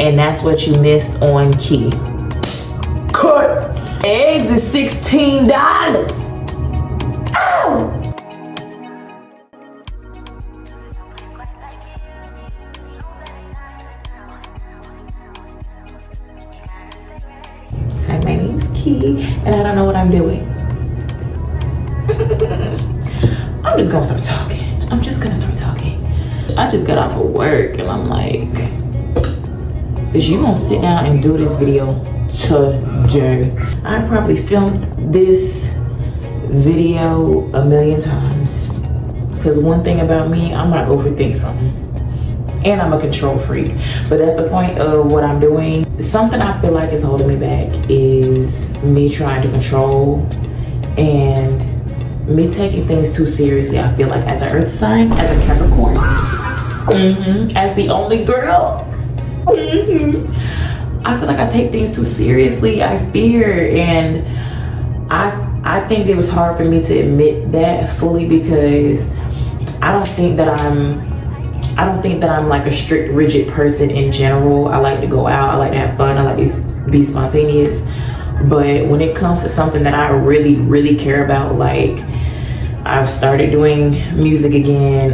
and that's what you missed on Key. Cut. Eggs is $16. Ow! Hi, my name's Key, and I don't know what I'm doing. I'm just gonna start talking. I just got off of work, and I'm like, is you gonna sit down and do this video today? I probably filmed this video a million times, because one thing about me, I'm gonna overthink something, and I'm a control freak. But that's the point of what I'm doing. Something I feel like is holding me back is me trying to control and me taking things too seriously. I feel like as an earth sign, as a Capricorn, as the only girl, I feel like I take things too seriously. I fear, and I think it was hard for me to admit that fully, because I don't think that I'm like a strict, rigid person in general. I like to go out, I like to have fun, I like to be spontaneous. But when it comes to something that I really, really care about, like I've started doing music again,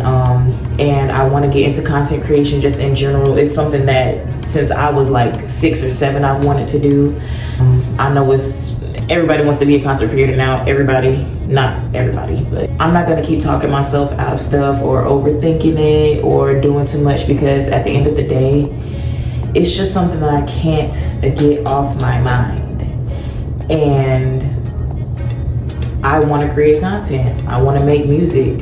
and I want to get into content creation just in general. It's something that since I was like 6 or 7 I've wanted to do. I know everybody wants to be a content creator now. Not everybody, but I'm not gonna keep talking myself out of stuff or overthinking it or doing too much, because at the end of the day, it's just something that I can't get off my mind. And I want to create content. I want to make music.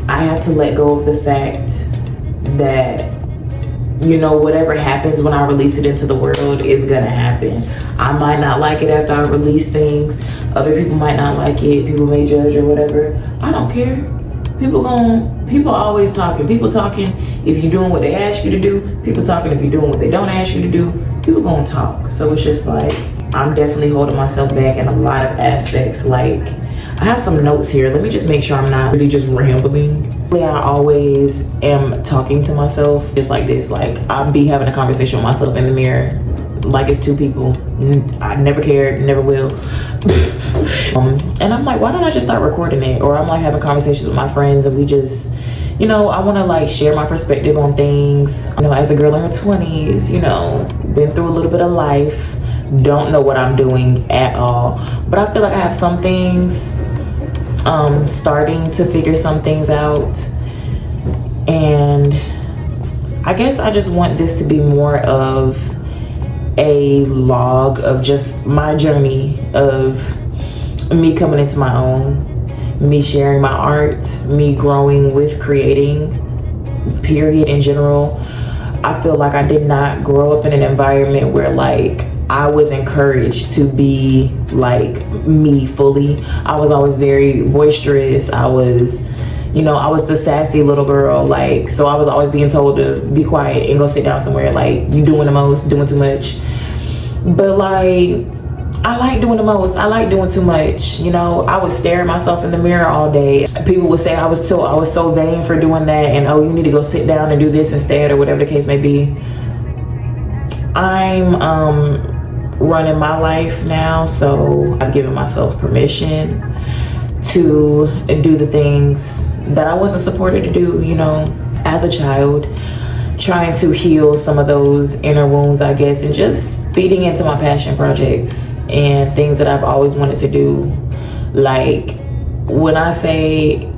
I have to let go of the fact that, you know, whatever happens when I release it into the world is gonna happen. I might not like it after I release things. Other people might not like it. People may judge or whatever. I don't care. People always talking. People talking if you're doing what they ask you to do. People talking if you're doing what they don't ask you to do. People gonna talk. So it's just like, I'm definitely holding myself back in a lot of aspects. Like, I have some notes here. Let me just make sure I'm not really just rambling. I always am talking to myself just like this. Like, I'll be having a conversation with myself in the mirror like it's two people. I never cared, never will. And I'm like, why don't I just start recording it? Or I'm like having conversations with my friends, and we just, you know, I want to like share my perspective on things. You know, as a girl in her 20s, you know, been through a little bit of life, don't know what I'm doing at all, but I feel like I have some things, starting to figure some things out. And I guess I just want this to be more of a log of just my journey of me coming into my own, me sharing my art, me growing with creating, period, in general. I feel like I did not grow up in an environment where like I was encouraged to be like me fully. I was always very boisterous. I was the sassy little girl, like, so I was always being told to be quiet and go sit down somewhere, like, you doing the most, doing too much. But like, I like doing the most, I like doing too much, you know. I would stare at myself in the mirror all day. People would say I was so vain for doing that, and oh, you need to go sit down and do this instead, or whatever the case may be. I'm running my life now, so I've given myself permission to do the things that I wasn't supported to do, you know, as a child, trying to heal some of those inner wounds, I guess, and just feeding into my passion projects and things that I've always wanted to do. Like, when I say,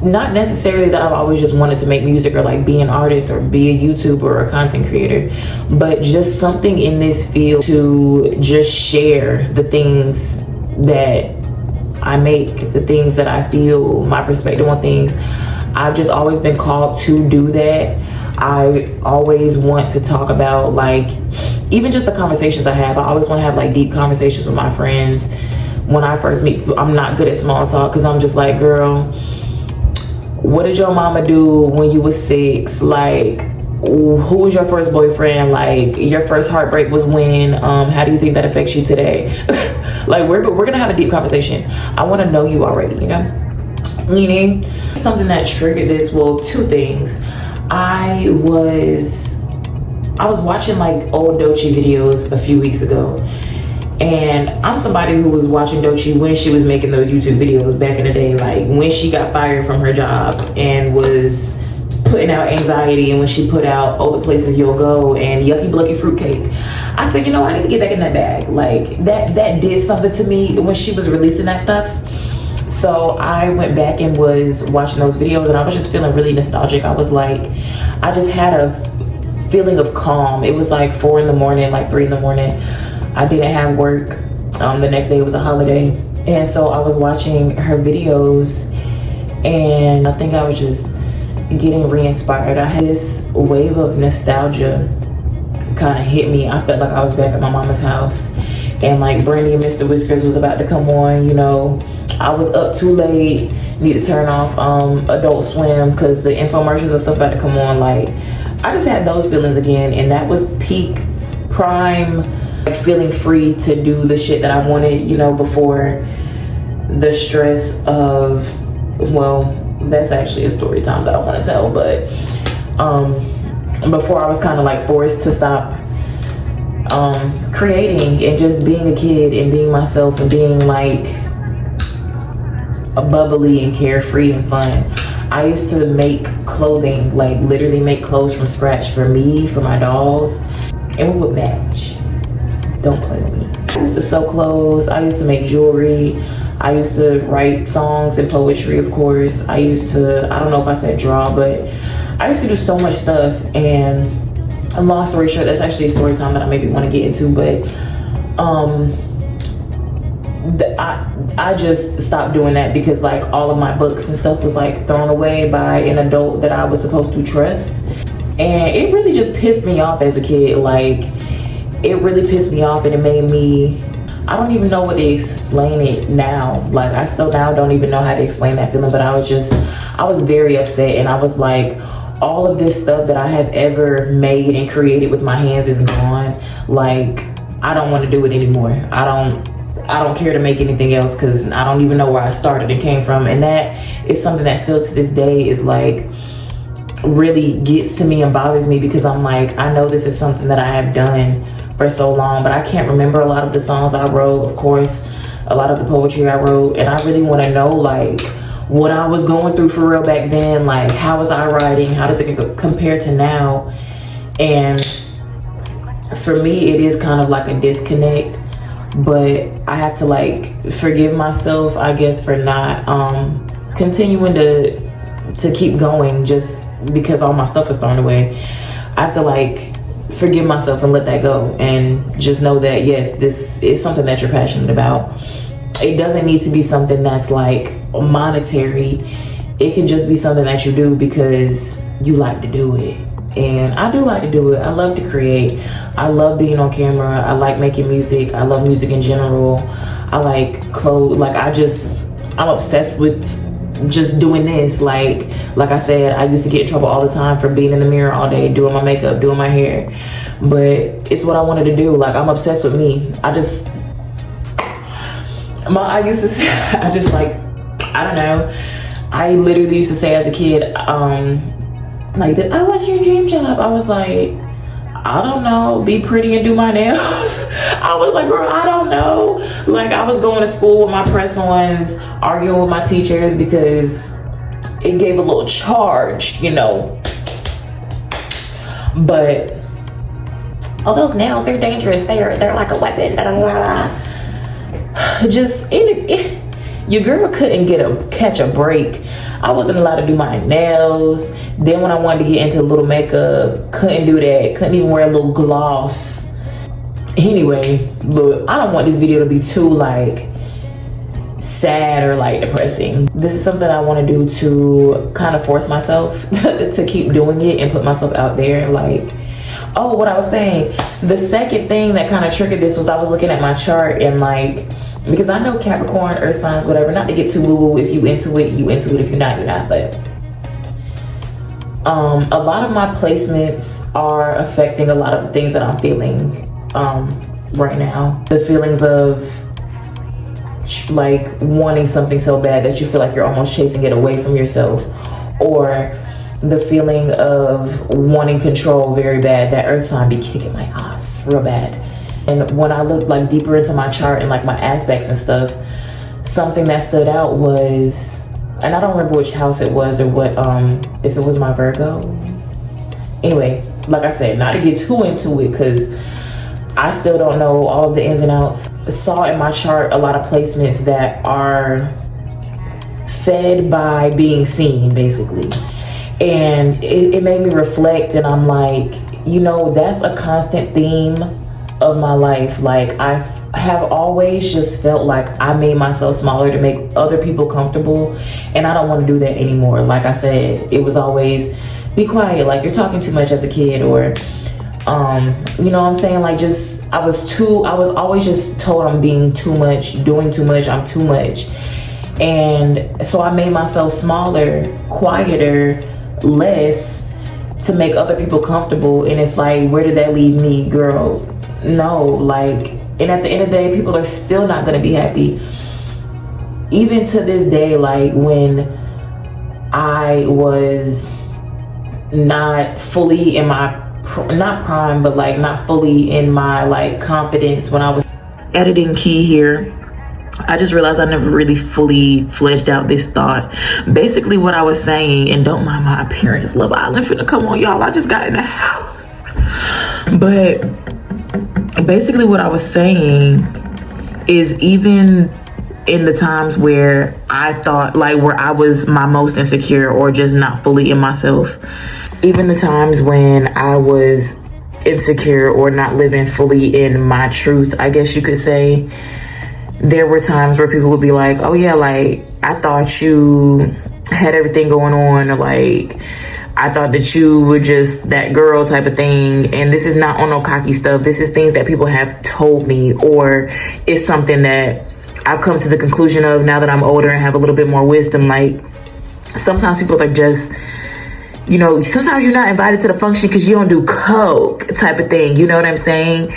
not necessarily that I've always just wanted to make music or like be an artist or be a YouTuber or a content creator, but just something in this field to just share the things that I make, the things that I feel, my perspective on things. I've just always been called to do that. I always want to talk about, like, even just the conversations I have. I always want to have like deep conversations with my friends. When I first meet people, I'm not good at small talk, because I'm just like, girl, what did your mama do when you was 6? Like, who was your first boyfriend? Like, your first heartbreak was when? How do you think that affects you today? Like, we're gonna have a deep conversation. I want to know you already, you know. Meaning, something that triggered this, well, two things. I was I was watching like old Doechii videos a few weeks ago, and I'm somebody who was watching Doechii when she was making those YouTube videos back in the day, like when she got fired from her job and was putting out Anxiety, and when she put out All the Places You'll Go and Yucky Blucky Fruitcake. I said, you know, I need to get back in that bag. Like that did something to me when she was releasing that stuff. So I went back and was watching those videos, and I was just feeling really nostalgic. I was like, I just had a feeling of calm. It was like 4 in the morning, like 3 in the morning. I didn't have work. The next day was a holiday. And so I was watching her videos, and I think I was just getting re-inspired. I had this wave of nostalgia kind of hit me. I felt like I was back at my mama's house, and like Brandy and Mr. Whiskers was about to come on, you know. I was up too late, need to turn off Adult Swim because the infomercials and stuff about to come on. Like, I just had those feelings again, and that was peak prime, like feeling free to do the shit that I wanted, you know, before the stress of, well, that's actually a story time that I want to tell, but before I was kind of like forced to stop creating and just being a kid and being myself and being like a bubbly and carefree and fun. I used to make clothing, like literally make clothes from scratch for me, for my dolls, and we would match. Don't play with me. I used to sew clothes, I used to make jewelry, I used to write songs and poetry, of course. I used to, I don't know if I said draw, but I used to do so much stuff. And a long story short, that's actually a story time that I maybe want to get into, but I just stopped doing that because like all of my books and stuff was like thrown away by an adult that I was supposed to trust. And it really just pissed me off as a kid. Like, it really pissed me off, and it made me, I don't even know what to explain it now. Like, I still now don't even know how to explain that feeling, but I was very upset, and I was like, all of this stuff that I have ever made and created with my hands is gone. Like, I don't want to do it anymore. I don't care to make anything else because I don't even know where I started and came from. And that is something that still to this day is like, really gets to me and bothers me, because I'm like, I know this is something that I have done for so long, but I can't remember a lot of the songs I wrote, of course, a lot of the poetry I wrote, and I really want to know like what I was going through for real back then. Like, how was I writing? How does it compare to now? And for me, it is kind of like a disconnect, but I have to like forgive myself, I guess, for not continuing to keep going just because all my stuff is thrown away. I have to like forgive myself and let that go, and just know that yes, this is something that you're passionate about. It doesn't need to be something that's like monetary. It can just be something that you do because you like to do it. And I do like to do it. I love to create. I love being on camera. I like making music. I love music in general. I like clothes. Like, I'm obsessed with just doing this. Like I said, I used to get in trouble all the time for being in the mirror all day, doing my makeup, doing my hair. But it's what I wanted to do. Like, I'm obsessed with me. I used to say, I don't know. I literally used to say as a kid, like, oh, what's your dream job? I was like, I don't know, be pretty and do my nails. I was like, girl, I don't know. Like, I was going to school with my press-ons, arguing with my teachers because it gave a little charge, you know. But, oh, those nails, they're dangerous. They're like a weapon. Just, your girl couldn't catch a break. I wasn't allowed to do my nails. Then when I wanted to get into a little makeup, couldn't do that. Couldn't even wear a little gloss. Anyway, but I don't want this video to be too like sad or like depressing. This is something I want to do to kind of force myself to keep doing it and put myself out there. Like, oh, what I was saying, the second thing that kind of triggered this was I was looking at my chart, and like, because I know Capricorn, earth signs, whatever, not to get too woo-woo. If you into it, you into it. If you're not, you're not. But a lot of my placements are affecting a lot of the things that I'm feeling right now. The feelings of like wanting something so bad that you feel like you're almost chasing it away from yourself, or the feeling of wanting control very bad. That earth sign be kicking my ass real bad. And when I looked like deeper into my chart and like my aspects and stuff, something that stood out was, and I don't remember which house it was or what, if it was my Virgo. Anyway, like I said, not to get too into it because I still don't know all of the ins and outs. Saw in my chart a lot of placements that are fed by being seen, basically. And it made me reflect, and I'm like, you know, that's a constant theme of my life. Like, I have always just felt like I made myself smaller to make other people comfortable, and I don't want to do that anymore. Like I said, it was always, be quiet, like you're talking too much as a kid, or you know what I'm saying, like just I was always just told I'm being too much, doing too much, I'm too much. And so I made myself smaller, quieter, less, to make other people comfortable. And it's like, where did that leave me, girl? No, like, and at the end of the day, people are still not gonna be happy. Even to this day, like when I was not fully in my, not prime, but like not fully in my like confidence, when I was editing key here, I just realized I never really fully fleshed out this thought. Basically what I was saying, and don't mind my appearance, Love Island finna come on, y'all, I just got in the house. But basically what I was saying is, even in the times where I thought, like where I was my most insecure or just not fully in myself, even the times when I was insecure or not living fully in my truth, I guess you could say, there were times where people would be like, oh yeah, like I thought you had everything going on, or like I thought that you were just that girl type of thing. And this is not on no cocky stuff. This is things that people have told me, or it's something that I've come to the conclusion of now that I'm older and have a little bit more wisdom. Like sometimes people are just, you know, sometimes you're not invited to the function because you don't do coke type of thing. You know what I'm saying?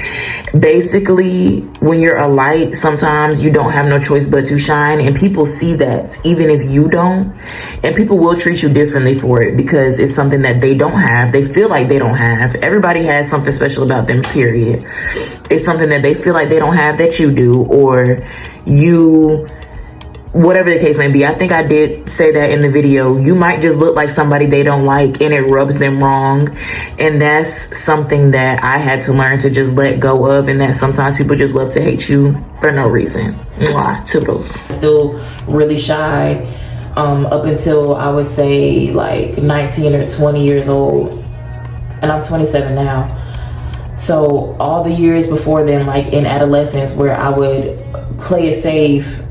Basically, when you're a light, sometimes you don't have no choice but to shine. And people see that even if you don't. And people will treat you differently for it because it's something that they don't have. They feel like they don't have. Everybody has something special about them, period. It's something that they feel like they don't have that you do, or you... whatever the case may be. I think I did say that in the video. You might just look like somebody they don't like and it rubs them wrong. And that's something that I had to learn to just let go of, and that sometimes people just love to hate you for no reason. Mwah, toodles. Still really shy up until I would say like 19 or 20 years old. And I'm 27 now. So all the years before then, like in adolescence, where I would play it safe,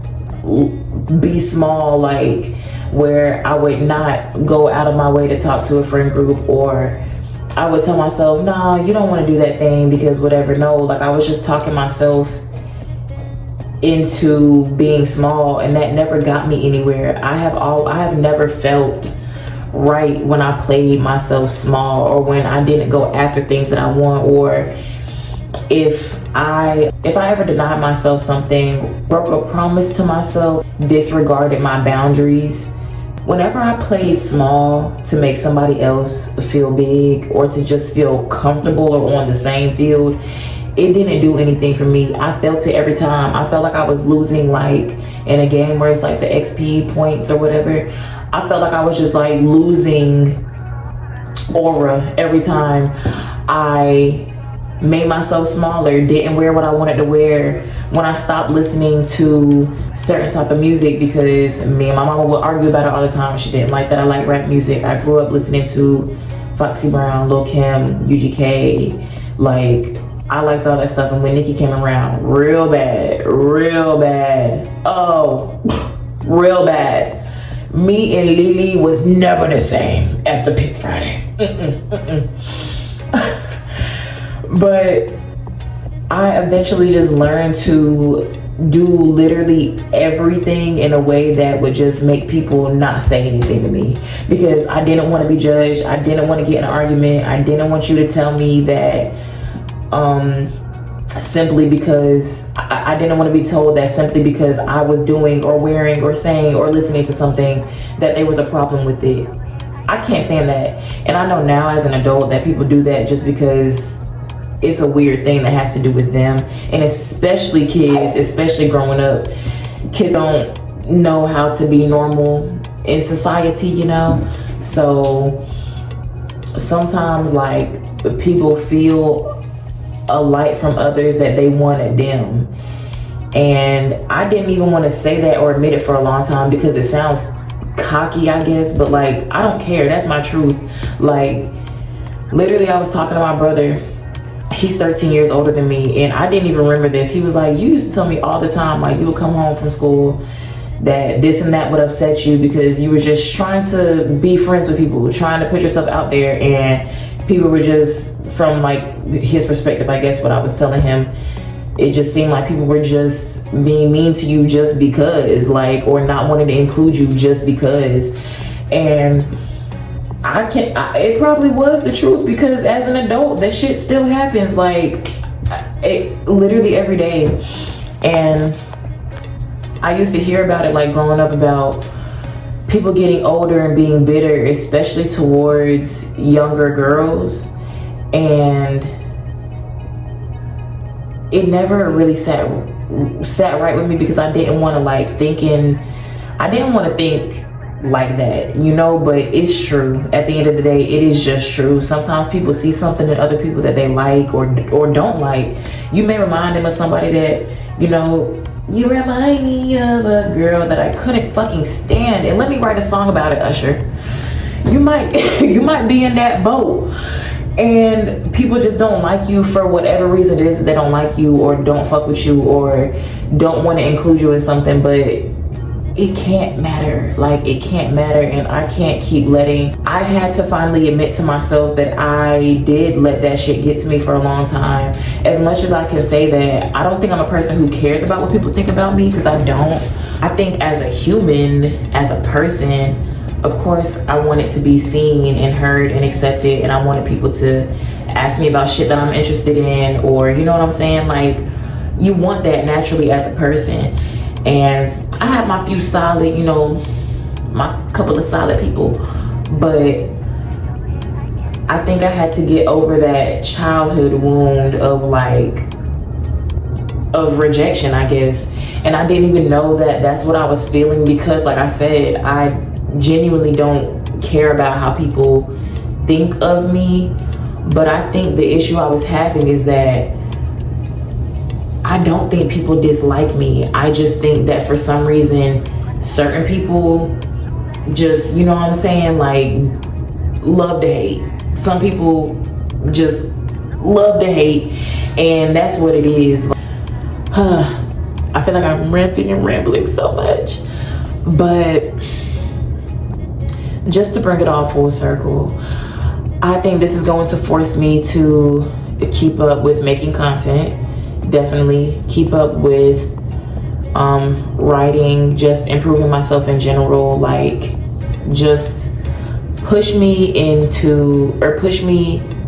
be small, like where I would not go out of my way to talk to a friend group, or I would tell myself, nah, you don't want to do that thing because whatever. No, like I was just talking myself into being small, and that never got me anywhere. I have never felt right when I played myself small, or when I didn't go after things that I want, or if I ever denied myself something, broke a promise to myself, disregarded my boundaries. Whenever I played small to make somebody else feel big, or to just feel comfortable or on the same field, it didn't do anything for me. I felt it every time. I felt like I was losing, like in a game where it's like the XP points or whatever. I felt like I was just like losing aura every time I made myself smaller, didn't wear what I wanted to wear, when I stopped listening to certain type of music, because me and my mama would argue about it all the time. She didn't like that I like rap music. I grew up listening to Foxy Brown, Lil Kim, UGK, like I liked all that stuff. And when Nicki came around, real bad, oh, real bad. Me and Lily was never the same after Pink Friday. But I eventually just learned to do literally everything in a way that would just make people not say anything to me, because I didn't want to be judged. I didn't want to get in an argument. I didn't want you to tell me that simply because I didn't want to be told that simply because I was doing or wearing or saying or listening to something that there was a problem with it. I can't stand that. And I know now as an adult that people do that just because it's a weird thing that has to do with them. And especially kids, especially growing up, kids don't know how to be normal in society, you know? So sometimes like people feel a light from others that they want to dim. And I didn't even want to say that or admit it for a long time because it sounds cocky, I guess, but like, I don't care. That's my truth. Like, literally, I was talking to my brother. He's 13 years older than me, and I didn't even remember this. He was like, you used to tell me all the time, like, you would come home from school that this and that would upset you because you were just trying to be friends with people, trying to put yourself out there, and people were just, from like his perspective, I guess what I was telling him, it just seemed like people were just being mean to you just because, like, or not wanting to include you just because. And it probably was the truth because as an adult, that shit still happens, like, literally every day. And I used to hear about it, like, growing up, about people getting older and being bitter, especially towards younger girls. And it never really sat right with me because I didn't want to think like that, you know. But it's true. At the end of the day, it is just true. Sometimes people see something in other people that they like or don't like. You may remind them of somebody that, you know, you remind me of a girl that I couldn't fucking stand, and let me write a song about it, Usher. You might be in that boat, and people just don't like you for whatever reason it is that they don't like you or don't fuck with you or don't want to include you in something. But it can't matter. Like, it can't matter. And I can't keep I had to finally admit to myself that I did let that shit get to me for a long time. As much as I can say that I don't think I'm a person who cares about what people think about me, because I don't. I think as a human, as a person, of course, I wanted to be seen and heard and accepted, and I wanted people to ask me about shit that I'm interested in, or, you know what I'm saying? Like, you want that naturally as a person. And I have my few solid, you know, my couple of solid people, but I think I had to get over that childhood wound of rejection, I guess. And I didn't even know that that's what I was feeling because, like I said, I genuinely don't care about how people think of me. But I think the issue I was having is that I don't think people dislike me. I just think that for some reason, certain people just, you know what I'm saying, like, love to hate. Some people just love to hate, and that's what it is. I feel like I'm ranting and rambling so much, but just to bring it all full circle, I think this is going to force me to keep up with making content. Definitely keep up with writing, just improving myself in general, like, just push me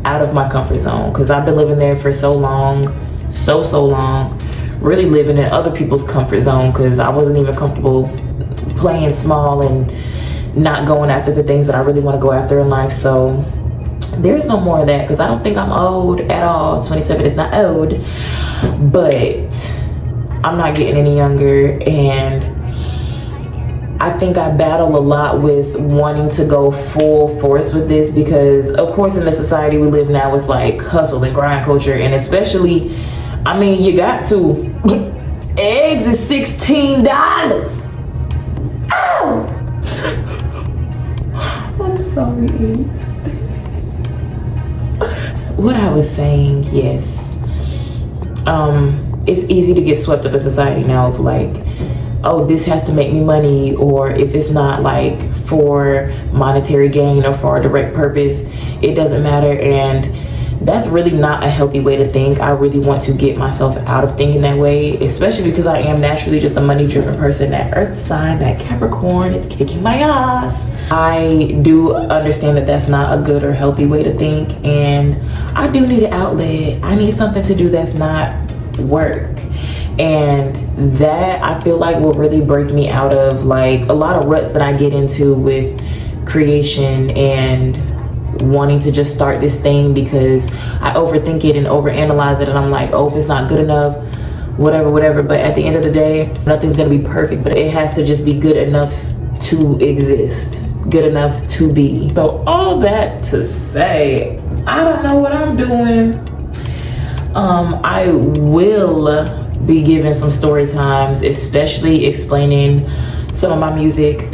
out of my comfort zone, because I've been living there for so long, so long, really living in other people's comfort zone, because I wasn't even comfortable playing small and not going after the things that I really want to go after in life. So there's no more of that, because I don't think I'm old at all. 27 is not old, but I'm not getting any younger. And I think I battle a lot with wanting to go full force with this, because of course in the society we live now, it's like hustle and grind culture. And especially, I mean, you got to. Eggs is $16. Ow! I'm sorry, Eat. What I was saying, yes. It's easy to get swept up in society now of like, oh, this has to make me money, or if it's not like for monetary gain or for a direct purpose, it doesn't matter. And that's really not a healthy way to think. I really want to get myself out of thinking that way, especially because I am naturally just a money-driven person. That earth sign, that Capricorn, it's kicking my ass. I do understand that that's not a good or healthy way to think, and I do need an outlet. I need something to do that's not work. And that, I feel like, will really break me out of like a lot of ruts that I get into with creation and wanting to just start this thing because I overthink it and overanalyze it, and I'm like, oh, if it's not good enough, whatever. But at the end of the day, nothing's gonna be perfect, but it has to just be good enough to exist, good enough to be. So all that to say, I don't know what I'm doing. I will be giving some story times, especially explaining some of my music.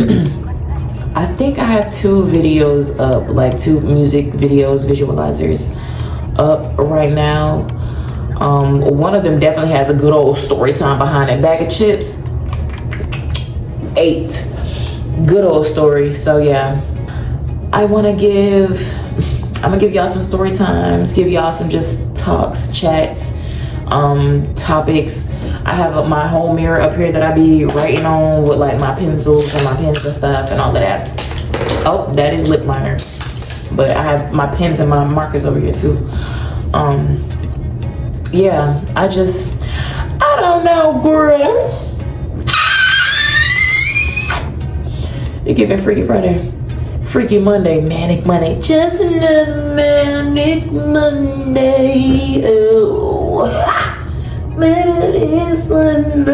I think I have 2 videos up, like 2 music videos, visualizers up right now. One of them definitely has a good old story time behind it. Bag of chips, 8. Good old story. So yeah, I'm gonna give y'all some story times, give y'all some just talks, chats, topics. I have my whole mirror up here that I be writing on with like my pencils and my pens and stuff and all of that. Oh, that is lip liner. But I have my pens and my markers over here too. Yeah, I don't know, girl. You're giving Freaky Friday. Freaky Monday, Manic Monday. Just another Manic Monday. Oh, Manic Sunday.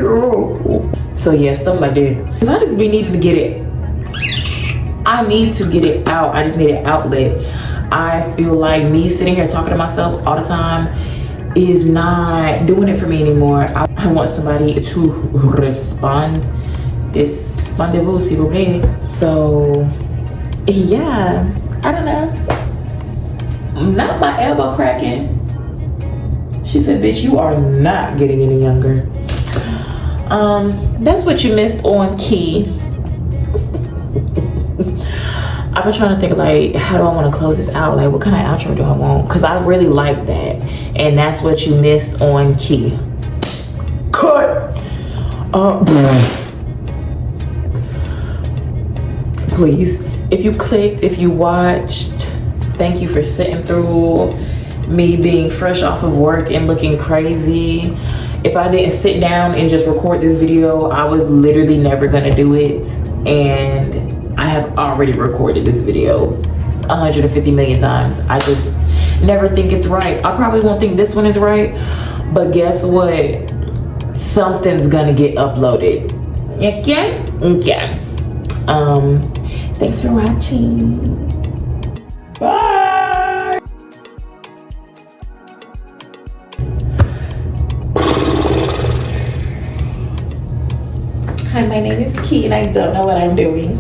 Oh. So yeah, stuff like that. Cause I just be needing to get it. I need to get it out. I just need an outlet. I feel like me sitting here talking to myself all the time is not doing it for me anymore. I want somebody to respond. Respondez-vous, s'il vous plaît. So, yeah, I don't know. Not my elbow cracking. She said, bitch, you are not getting any younger. That's what you missed on Key. I've been trying to think, like, how do I want to close this out? Like, what kind of outro do I want? Because I really like that. And that's what you missed on Key. Cut! Please, if you clicked, if you watched, thank you for sitting through me being fresh off of work and looking crazy. If I didn't sit down and just record this video, I was literally never gonna do it. And I have already recorded this video 150 million times. I just never think it's right. I probably won't think this one is right, but guess what? Something's gonna get uploaded. Okay? Okay. Thanks for watching. Bye! Hi, my name is Key and I don't know what I'm doing.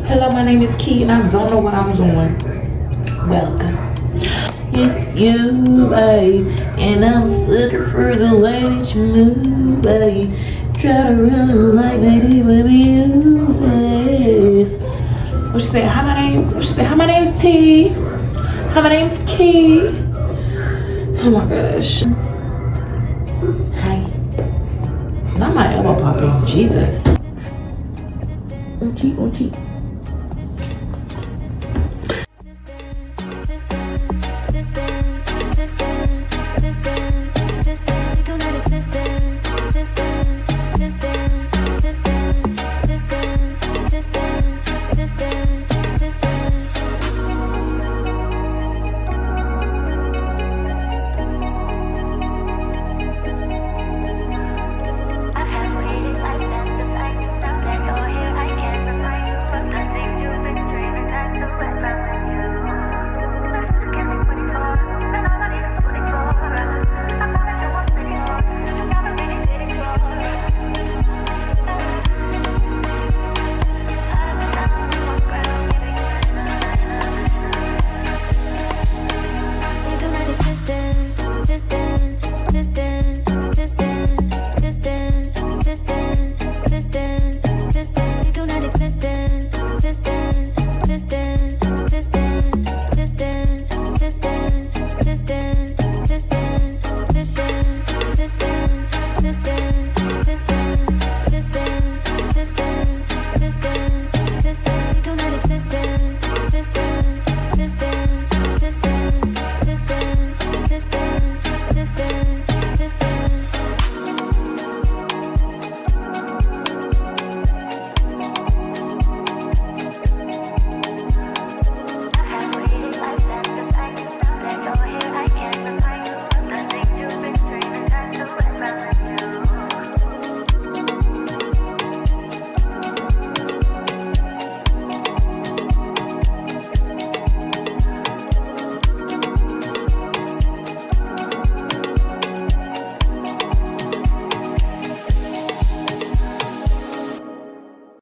Hello, my name is Key and I don't know what I'm doing. Welcome. It's you, babe, and I'm a sucker for the way that you move, babe. Try to run like maybe we use this. What she said? Hi, my name's. What she said? Hi, my name's T. Hi, my name's Key. Oh my gosh. Hi. Not my elbow popping. Jesus. Uchi, uchi.